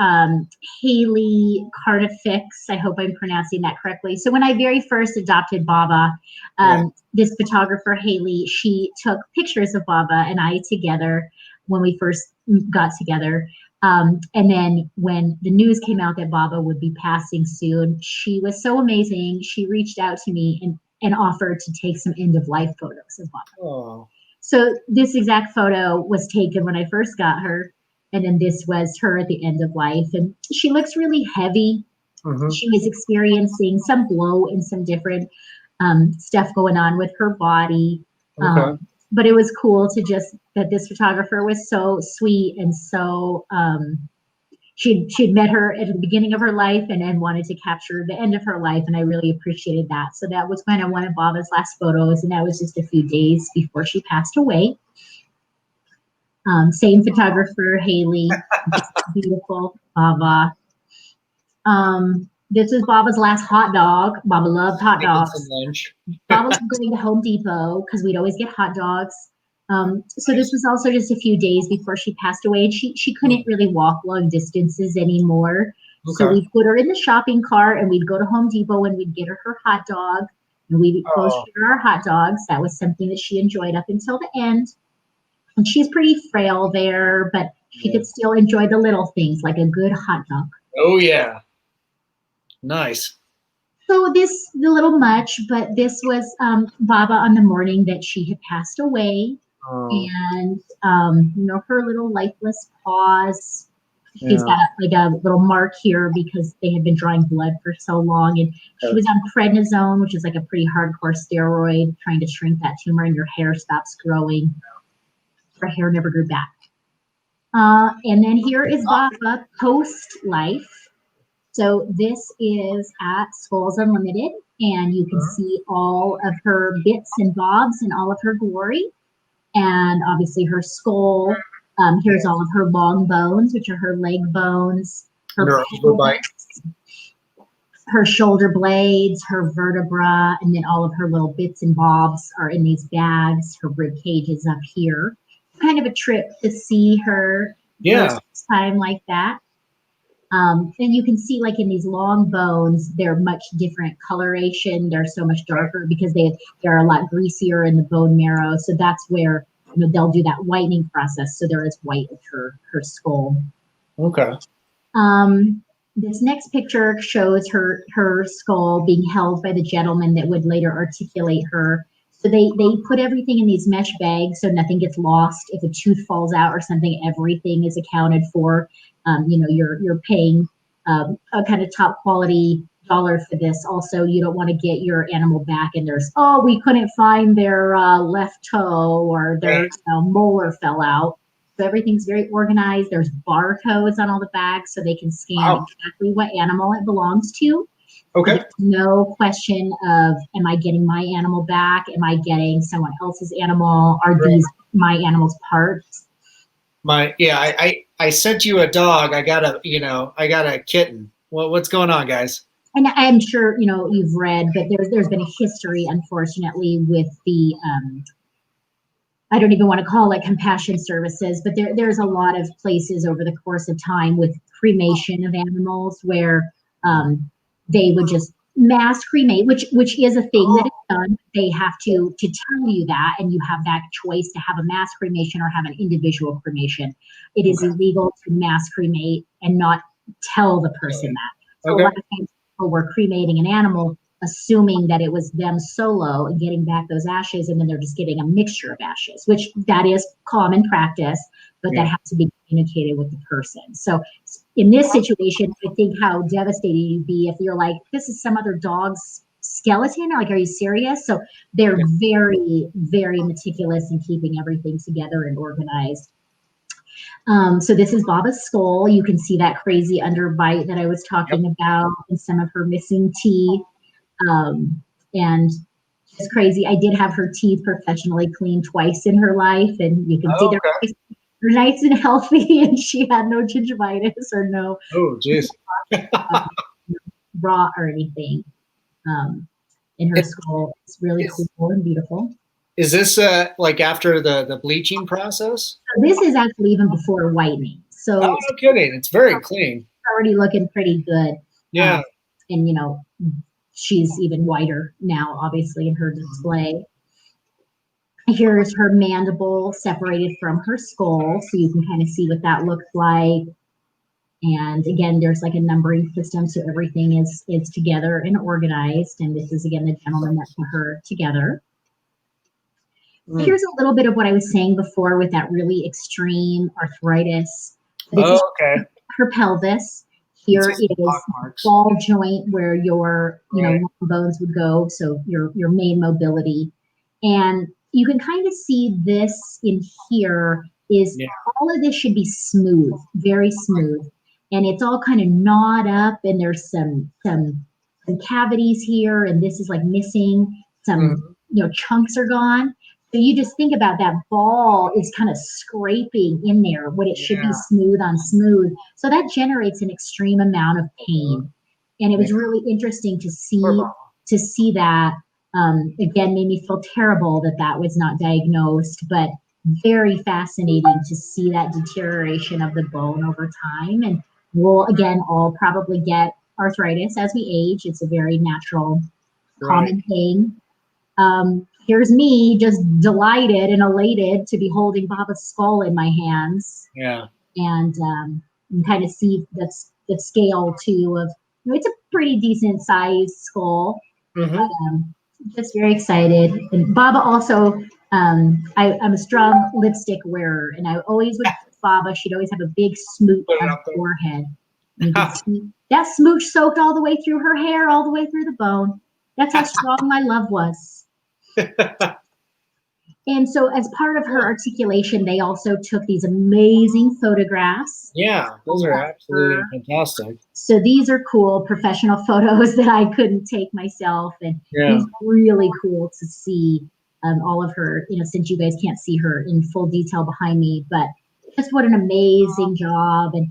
S2: Haley Cartifix. I hope I'm pronouncing that correctly. So when I very first adopted Babah,
S1: Yeah.
S2: this photographer Haley, she took pictures of Babah and I together when we first got together. And then when the news came out that Babah would be passing soon, she was so amazing. She reached out to me and offered to take some end of life photos of Babah.
S1: Oh.
S2: So this exact photo was taken when I first got her, and then this was her at the end of life. And she looks really heavy.
S1: Mm-hmm.
S2: She was experiencing some blow and some different stuff going on with her body.
S1: Okay.
S2: But it was cool to just that this photographer was so sweet and so she'd met her at the beginning of her life and then wanted to capture the end of her life, and I really appreciated that. So that was kind of one of Babah's last photos, and that was just a few days before she passed away. Same photographer, Haley, beautiful Babah. This is Babah's last hot dog. Babah loved hot
S1: Making
S2: dogs.
S1: some lunch.
S2: Babah was going to Home Depot because we'd always get hot dogs. So this was also just a few days before she passed away, and she couldn't really walk long distances anymore. So
S1: Okay.
S2: we put her in the shopping cart and we'd go to Home Depot and we'd get her hot dog and we'd both
S1: Oh.
S2: share our hot dogs. That was something that she enjoyed up until the end. And she's pretty frail there, but she could still enjoy the little things like a good hot dog.
S1: Oh yeah. Nice.
S2: So the little much, but this was Babah on the morning that she had passed away.
S1: Oh.
S2: And her little lifeless paws. She's
S1: Yeah.
S2: got like a little mark here because they had been drawing blood for so long, and she was on prednisone, which is like a pretty hardcore steroid, trying to shrink that tumor, and your hair stops growing. Her hair never grew back. And then here is Babah post life. So this is at Skulls Unlimited, and you can see all of her bits and bobs and all of her glory. And obviously her skull. Here's all of her long bones, which are her leg bones, her pelvis, her shoulder blades, her vertebra, and then all of her little bits and bobs are in these bags. Her rib cage is up here. Kind of a trip to see her first time like that. And you can see like in these long bones, they're much different coloration. They're so much darker because they're a lot greasier in the bone marrow. So that's where they'll do that whitening process. So they're as white as her skull.
S1: Okay.
S2: This next picture shows her skull being held by the gentleman that would later articulate her. So they put everything in these mesh bags so nothing gets lost. If a tooth falls out or something, everything is accounted for. You're paying a kind of top quality dollar for this. Also, you don't want to get your animal back and we couldn't find their left toe or their molar fell out. So everything's very organized. There's barcodes on all the bags so they can scan exactly what animal it belongs to.
S1: Okay.
S2: There's no question of, am I getting my animal back? Am I getting someone else's animal? Are these my animal's parts?
S1: I sent you a dog. I got a kitten. What's going on, guys?
S2: And I'm sure you've read, but there's been a history, unfortunately, with the I don't even want to call it compassion services, but there's a lot of places over the course of time with cremation of animals where they would just mass cremate, which is a thing that is done. They have to tell you that, and you have that choice to have a mass cremation or have an individual cremation. It is illegal to mass cremate and not tell the person that. So a lot of times people were cremating an animal assuming that it was them solo and getting back those ashes, and then they're just getting a mixture of ashes, which that is common practice, but that has to be communicated with the person. So in this situation, I think how devastating you'd be if you're like, this is some other dog's skeleton, like, are you serious? So they're very, very meticulous in keeping everything together and organized. So this is Babah's skull. You can see that crazy underbite that I was talking about and some of her missing teeth. And it's crazy. I did have her teeth professionally cleaned twice in her life, and you can see they're They're nice and healthy, and she had no gingivitis or no
S1: Oh, jeez.
S2: rot or anything in her skull. It's really cool and beautiful.
S1: Is this like after the bleaching process?
S2: So this is actually even before whitening. So
S1: Oh, no kidding. It's very clean.
S2: It's already looking pretty good.
S1: Yeah.
S2: And, you know, she's even whiter now, obviously, in her display. Here's her mandible separated from her skull, so you can kind of see what that looks like. And again, there's like a numbering system, so everything is together and organized. And this is, again, the gentleman that put her together. Here's a little bit of what I was saying before with that really extreme arthritis. This is her pelvis. Here is ball joint where your long bones would go, so your main mobility. And you can kind of see this in here is all of this should be smooth, very smooth. And it's all kind of gnawed up, and there's some cavities here, and this is like missing. Some chunks are gone. So you just think about that ball is kind of scraping in there when it should be smooth on smooth. So that generates an extreme amount of pain. And it was really interesting to see that. Again, made me feel terrible that was not diagnosed, but very fascinating to see that deterioration of the bone over time. And we'll, again, all probably get arthritis as we age. It's a very natural, common thing. Here's me just delighted and elated to be holding Babah's skull in my hands.
S1: Yeah.
S2: And you kind of see the scale too of, it's a pretty decent sized skull. But, just very excited. And Babah also, I'm a strong lipstick wearer, and I always would Babah, she'd always have a big smooch on her forehead. And you can see that smooch soaked all the way through her hair, all the way through the bone. That's how strong my love was. And so as part of her articulation, they also took these amazing photographs.
S1: Yeah, those are absolutely fantastic.
S2: So these are cool professional photos that I couldn't take myself. And these are really cool to see all of her, since you guys can't see her in full detail behind me, but just what an amazing job. And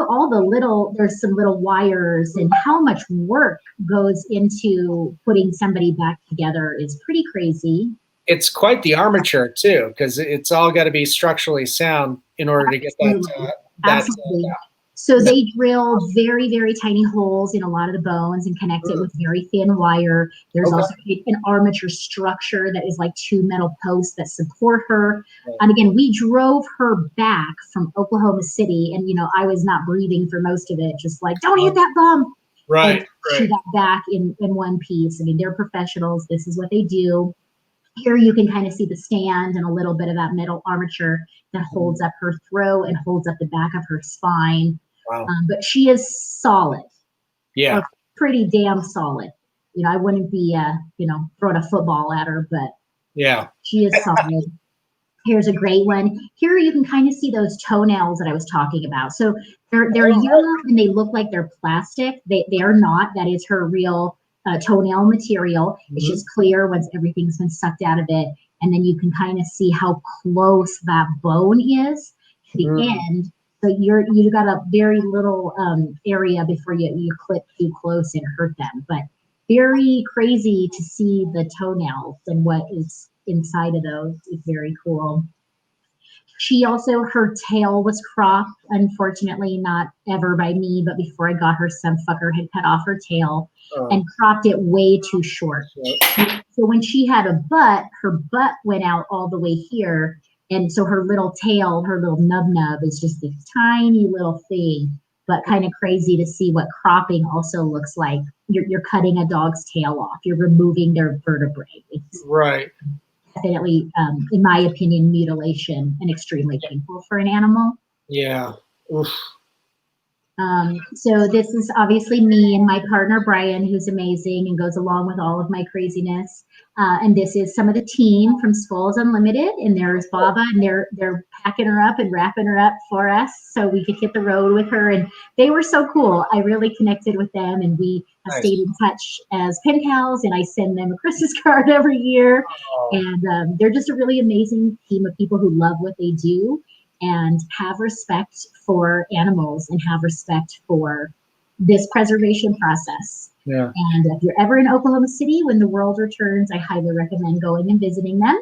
S2: all the there's some little wires, and how much work goes into putting somebody back together is pretty crazy.
S1: It's quite the armature too, because it's all got to be structurally sound in order to get that.
S2: Absolutely. So they drill very, very tiny holes in a lot of the bones and connect it with very thin wire. There's also an armature structure that is like 2 metal posts that support her. And again, we drove her back from Oklahoma City, and I was not breathing for most of it, just like, don't hit that bump.
S1: Right.
S2: And she got back in one piece. I mean, they're professionals. This is what they do. Here you can kind of see the stand and a little bit of that metal armature that holds up her throat and holds up the back of her spine.
S1: Wow.
S2: But she is solid.
S1: Yeah.
S2: Pretty damn solid. I wouldn't be, throwing a football at her, but she is solid. Here's a great one. Here you can kind of see those toenails that I was talking about. So they're yellow and they look like they're plastic. They are not. That is her real toenail material. It's just clear once everything's been sucked out of it. And then you can kind of see how close that bone is to the end. So you got a very little area before you clip too close and hurt them. But very crazy to see the toenails and what is inside of those. Is very cool. She also, her tail was cropped, unfortunately, not ever by me, but before I got her, some fucker had cut off her tail and cropped it way too short. So when she had a butt, her butt went out all the way here. And so her little tail, her little nub is just this tiny little thing, but kind of crazy to see what cropping also looks like. You're cutting a dog's tail off. You're removing their vertebrae. It's definitely, in my opinion, mutilation and extremely painful for an animal.
S1: Yeah. Oof.
S2: So this is obviously me and my partner, Brian, who's amazing and goes along with all of my craziness. And this is some of the team from Skulls Unlimited, and there's Babah, and they're packing her up and wrapping her up for us so we could hit the road with her. And they were so cool. I really connected with them, and we stayed in touch as pen pals, and I send them a Christmas card every year. And they're just a really amazing team of people who love what they do. and have respect for animals and have respect for this preservation process.
S1: Yeah.
S2: And if you're ever in Oklahoma City when the world returns, I highly recommend going and visiting them.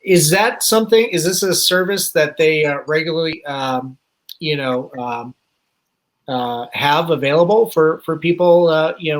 S1: Is that something? Is this a service that they regularly, have available for people,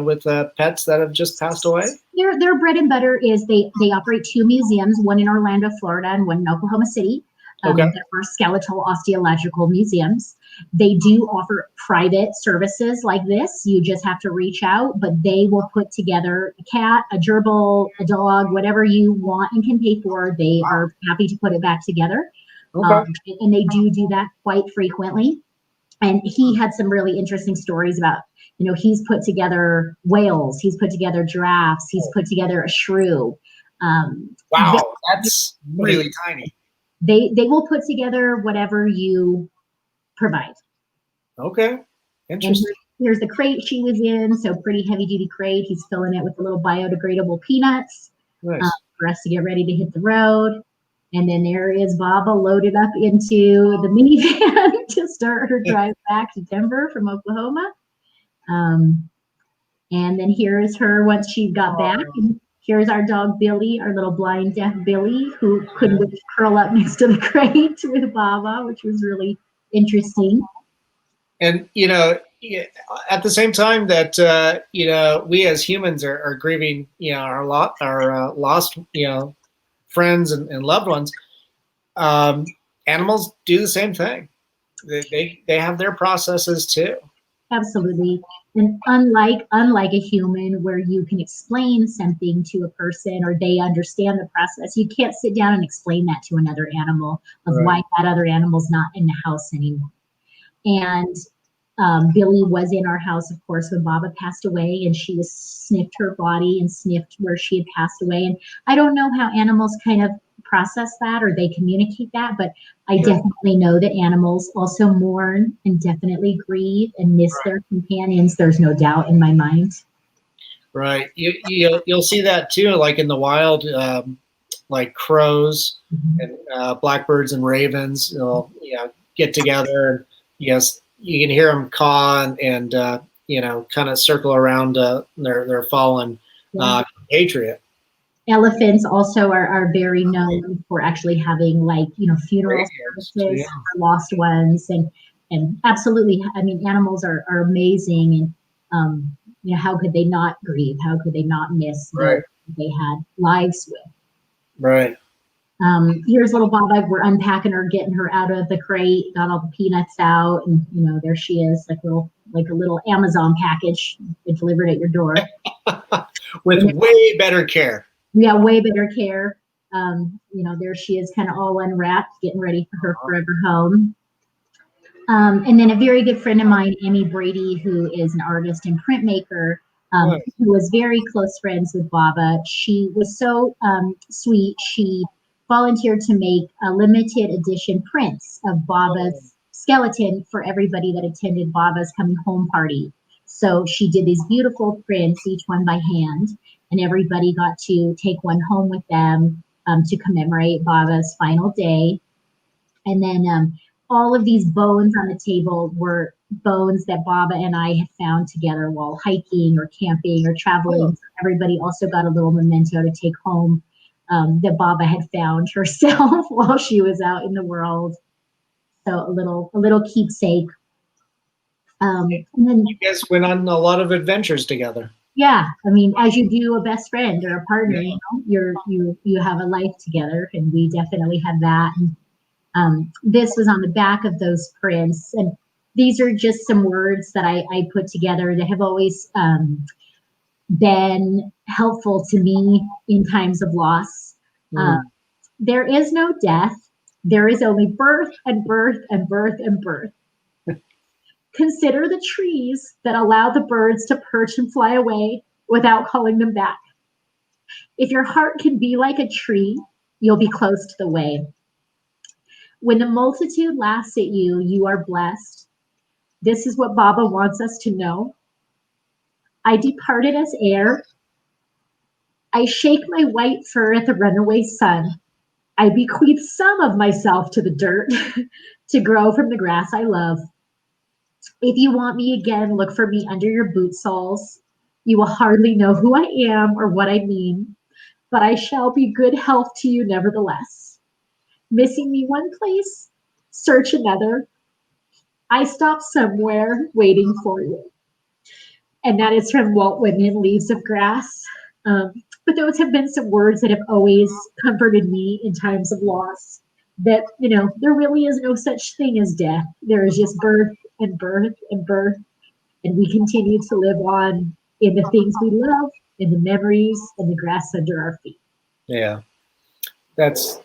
S1: with pets that have just passed away?
S2: Their bread and butter is they operate 2 museums, one in Orlando, Florida, and one in Oklahoma City.
S1: Okay.
S2: That are skeletal osteological museums. They do offer private services like this. You just have to reach out, but they will put together a cat, a gerbil, a dog, whatever you want and can pay for. They are happy to put it back together.
S1: Okay.
S2: And they do that quite frequently. And he had some really interesting stories about, he's put together whales, he's put together giraffes, he's put together a shrew.
S1: Wow, that's really tiny.
S2: They will put together whatever you provide.
S1: Okay, interesting.
S2: And here's the crate she was in, so pretty heavy duty crate. He's filling it with a little biodegradable peanuts.
S1: Nice.
S2: For us to get ready to hit the road. And then there is Babah loaded up into the minivan to start her drive back to Denver from Oklahoma. And then here is her once she got back. And here's our dog Billy, our little blind deaf Billy, who couldn't curl up next to the crate with Babah, which was really interesting.
S1: And at the same time that we as humans are grieving, our lost, friends and loved ones, animals do the same thing. They have their processes too.
S2: Absolutely. And unlike a human where you can explain something to a person or they understand the process, you can't sit down and explain that to another animal of why that other animal's not in the house anymore. And Billy was in our house, of course, when Babah passed away, and she was sniffed her body and sniffed where she had passed away. And I don't know how animals kind of process that or they communicate that, but I definitely know that animals also mourn and definitely grieve and miss their companions. There's no doubt in my mind.
S1: Right. You'll see that too, like in the wild, like crows and blackbirds and ravens, get together. And yes, you can hear them caw and kind of circle around their fallen compatriot.
S2: Elephants also are very known for actually having funeral services for lost ones, and absolutely, I mean, animals are amazing, and how could they not grieve? How could they not miss those they had lives with?
S1: Right.
S2: Here's little Babah. We're unpacking her, getting her out of the crate, got all the peanuts out, and there she is, like a little Amazon package delivered at your door.
S1: With way better care.
S2: Yeah, way better care. There she is, kind of all unwrapped, getting ready for her forever home. And then a very good friend of mine, Amy Brady, who is an artist and printmaker, who was very close friends with Babah. She was so sweet. She volunteered to make a limited edition prints of Babah's skeleton for everybody that attended Babah's coming home party. So she did these beautiful prints, each one by hand, and everybody got to take one home with them to commemorate Babah's final day. And then all of these bones on the table were bones that Babah and I had found together while hiking or camping or traveling. Everybody also got a little memento to take home that Babah had found herself while she was out in the world. So a little keepsake. And then
S1: you guys went on a lot of adventures together.
S2: Yeah, I mean, as you do a best friend or a partner, you have a life together, and we definitely had that. And this was on the back of those prints, and these are just some words that I put together that have always been helpful to me in times of loss. There is no death. There is only birth and birth and birth and birth. Consider the trees that allow the birds to perch and fly away without calling them back. If your heart can be like a tree, you'll be close to the way. When the multitude laughs at you, you are blessed. This is what Babah wants us to know. I departed as air. I shake my white fur at the runaway sun. I bequeath some of myself to the dirt to grow from the grass I love. If you want me again, look for me under your boot soles. You will hardly know who I am or what I mean, but I shall be good health to you nevertheless. Missing me one place, search another. I stop somewhere waiting for you. And that is from Walt Whitman, Leaves of Grass. Um, but those have been some words that have always comforted me in times of loss. That, there really is no such thing as death. There is just birth and birth and birth. And we continue to live on in the things we love, in the memories, and the grass under our feet.
S1: Yeah, that's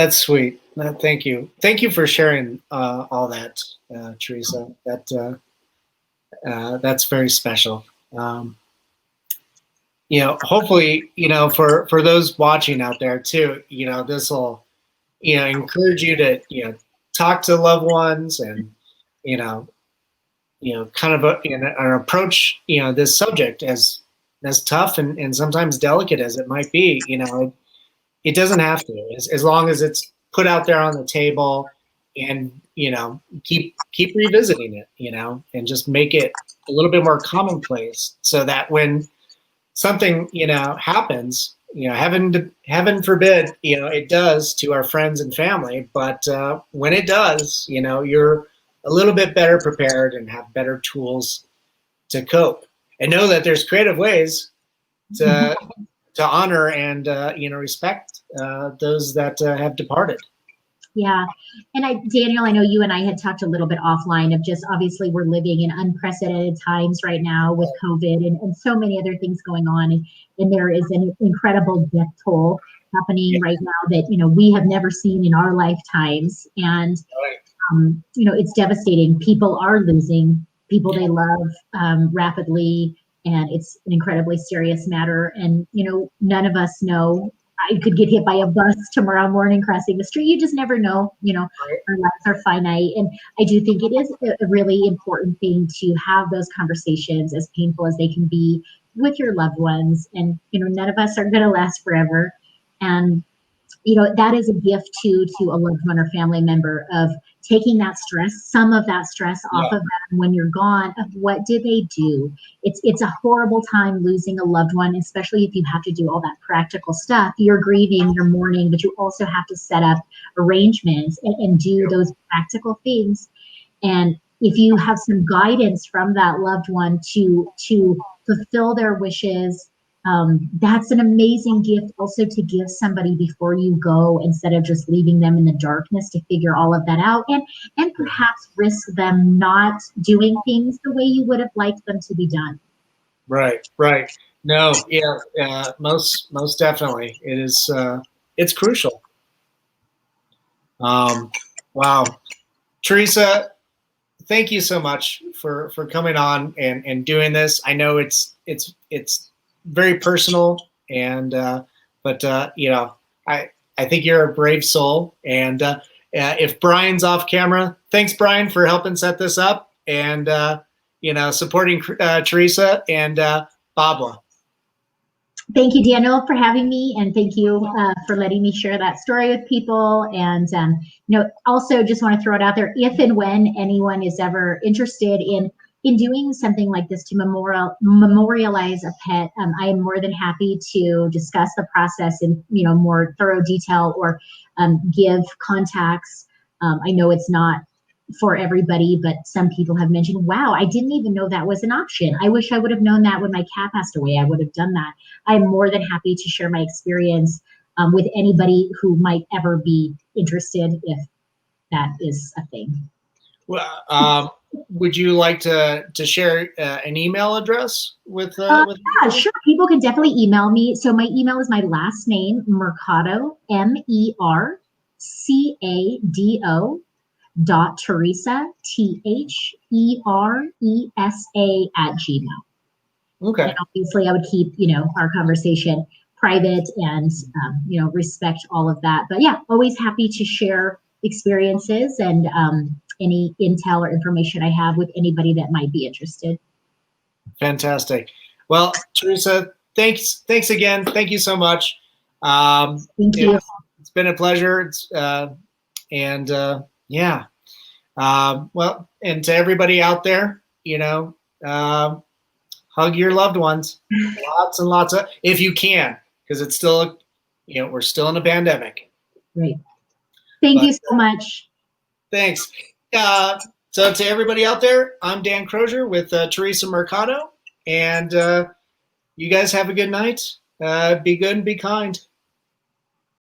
S1: sweet. Thank you for sharing all that, Theresa. That's very special. Hopefully, for those watching out there too, this will, encourage you to, talk to loved ones and, kind of an approach, this subject as tough and sometimes delicate as it might be. It doesn't have to, as long as it's put out there on the table, and keep revisiting it, and just make it a little bit more commonplace, so that when something happens, heaven forbid, it does to our friends and family, but when it does, you're a little bit better prepared and have better tools to cope, and know that there's creative ways to honor and respect those that have departed.
S2: Yeah. And Daniel, I know you and I had talked a little bit offline of just, obviously we're living in unprecedented times right now with COVID and so many other things going on. And there is an incredible death toll happening right now that, we have never seen in our lifetimes. And, it's devastating. People are losing people they love rapidly. And it's an incredibly serious matter. And, none of us know. I could get hit by a bus tomorrow morning crossing the street. You just never know. Our lives are finite. And I do think it is a really important thing to have those conversations, as painful as they can be, with your loved ones. And, none of us are going to last forever. And, that is a gift to a loved one or family member, of taking that stress, some of that stress off of them when you're gone, of what did they do. It's a horrible time losing a loved one, especially if you have to do all that practical stuff. You're grieving, you're mourning, but you also have to set up arrangements and do those practical things. And if you have some guidance from that loved one to fulfill their wishes, that's an amazing gift also to give somebody before you go, instead of just leaving them in the darkness to figure all of that out, and perhaps risk them not doing things the way you would have liked them to be done.
S1: Right. No, yeah, most definitely. It is, it's crucial. Wow. Theresa, thank you so much for coming on and doing this. I know it's very personal, and but I think you're a brave soul, and if Brian's off camera, thanks Brian for helping set this up, and supporting Theresa and Babah.
S2: Thank you, Daniel, for having me, and thank you for letting me share that story with people. And also just want to throw it out there, if and when anyone is ever interested in doing something like this to memorialize a pet, I am more than happy to discuss the process in more thorough detail, or give contacts. I know it's not for everybody, but some people have mentioned, wow, I didn't even know that was an option. I wish I would have known that when my cat passed away. I would have done that. I'm more than happy to share my experience with anybody who might ever be interested, if that is a thing.
S1: Well, would you like to share an email address with?
S2: Yeah, sure. People can definitely email me. So my email is my last name, Mercado, MERCADO .Theresa, THERESA @gmail.
S1: Okay.
S2: And obviously, I would keep our conversation private and respect all of that. But yeah, always happy to share experiences and any intel or information I have with anybody that might be interested.
S1: Fantastic. Well, Theresa, thanks again. Thank you so much.
S2: Thank you.
S1: It's been a pleasure. Yeah. Well, and to everybody out there, hug your loved ones, lots and lots of, if you can, because it's still, we're still in a pandemic.
S2: Great. Thank you so much.
S1: Thanks. So to everybody out there, I'm Dan Crosier with Theresa Mercado, and you guys have a good night. Be good and be kind.